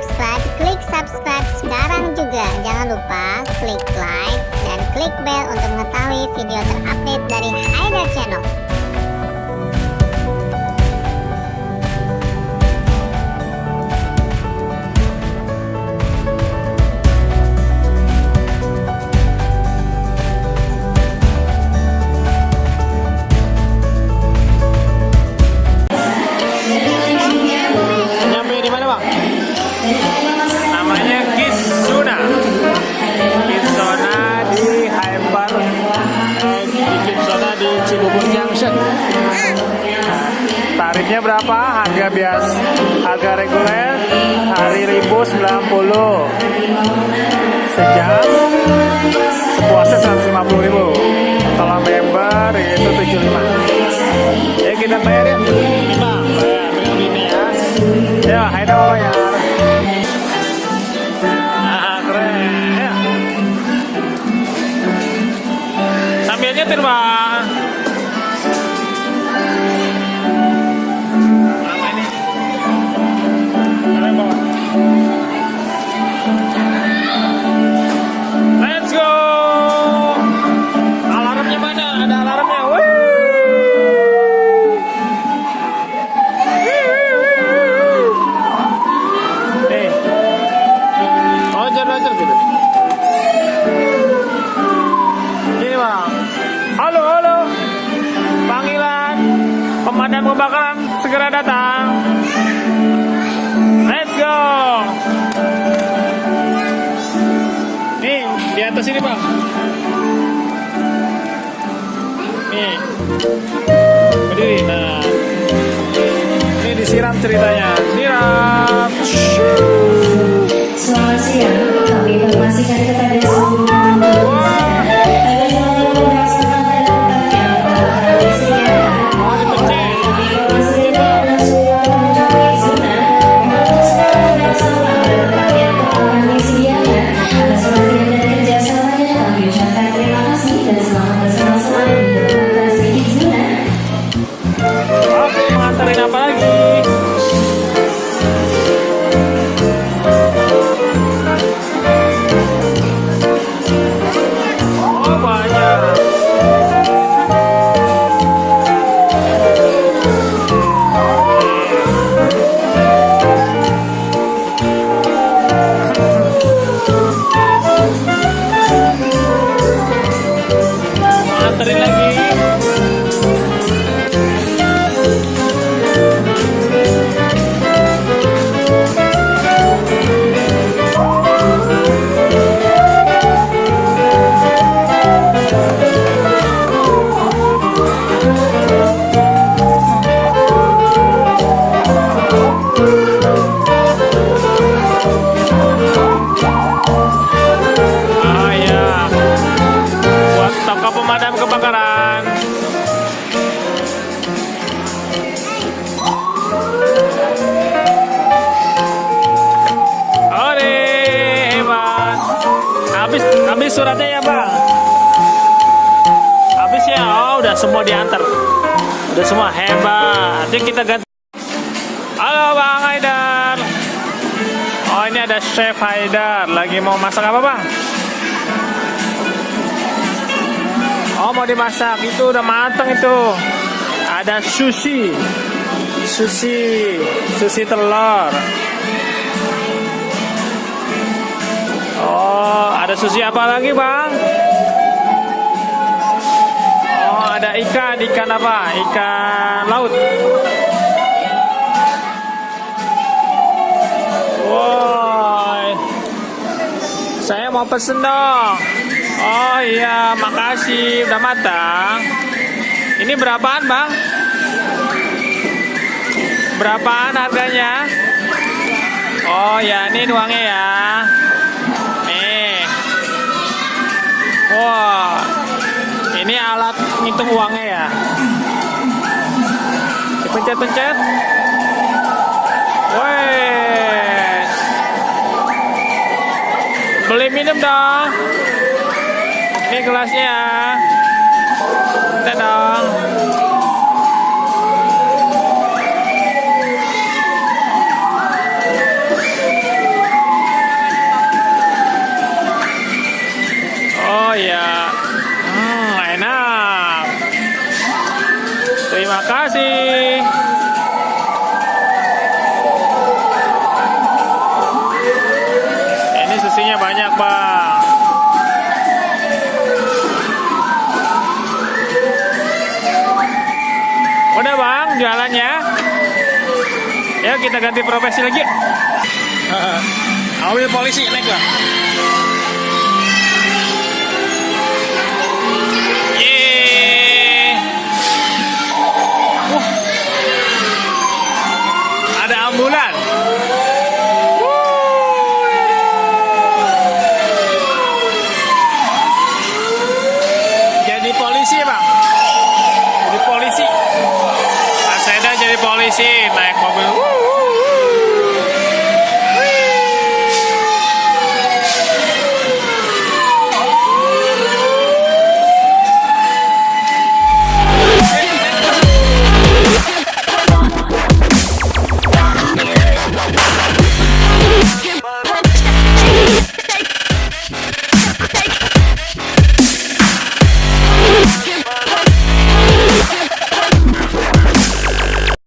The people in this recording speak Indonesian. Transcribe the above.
subscribe, klik subscribe sekarang juga. Jangan lupa klik like dan klik bell untuk mengetahui video terupdate dari Haidar Channel. Nyampe di mana, Bang? Namanya Kidzuna. Kidzuna di Hyper, di Kidzuna di Cibubur Junction. Nah, tarifnya berapa? Harga biasa, harga reguler hari 1090. Sejam sepuasnya 150.000. Kalau member itu 75. Ya kita bayar ya. Ini Bang, bayar ini ya. Ya, Haidar mau bayar. Nah, keren. Ya. Sambil nyetir, Bang. Apa ini? Keren banget. Let's go. Alarmnya mana? Ada alarmnya. Wih. Nih. Oh, jalan-jalan gitu. Ini, Bang. Halo, halo. Panggilan pemadam kebakaran segera datang. Let's go. Nih, di atas ini, Bang. Nih. Berdiri. Nah. Ini disiram ceritanya. Siram. Selamat siang, kami informasikan kepada seluruh penonton agar selalu melaksanakan protokol yang telah disediakan. Kami informasikan kepada seluruh pengunjung Kidzuna untuk selalu melaksanakan protokol yang telah disediakan. Atas perhatian dan kerjasamanya kami ucapkan terima kasih dan selamat bersenang-senang di lokasi Kidzuna. Oke, mengantarin apa lagi? Oh, banyak. Mengantarin lagi. Ah ya, buat toko pemadam kebakaran. Ore, hebat. Habis suratnya ya, Bang. Habis ya. Oh, udah semua diantar. Udah semua hebat. Yuk kita ganti. Halo, Bang Haidar. Oh, ini ada Chef Haidar. Lagi mau masak apa, Bang? Oh, mau dimasak. Itu udah matang itu. Ada sushi. Sushi telur. Oh, ada sushi apa lagi, Bang? Oh, ada ikan apa? Ikan laut. Woi, saya mau pesen dong. Oh iya, makasih udah matang. Ini berapaan, Bang? Berapaan harganya? Oh ya, ini uangnya ya. Nih. Wah, ini alat ngitung uangnya ya. Dipencet-pencet. Woi, beli minum dong. Ini gelasnya. Kita dong. ya. Yuk kita ganti profesi lagi. Ambil polisi naik lah. Yeay. Ada ambulan.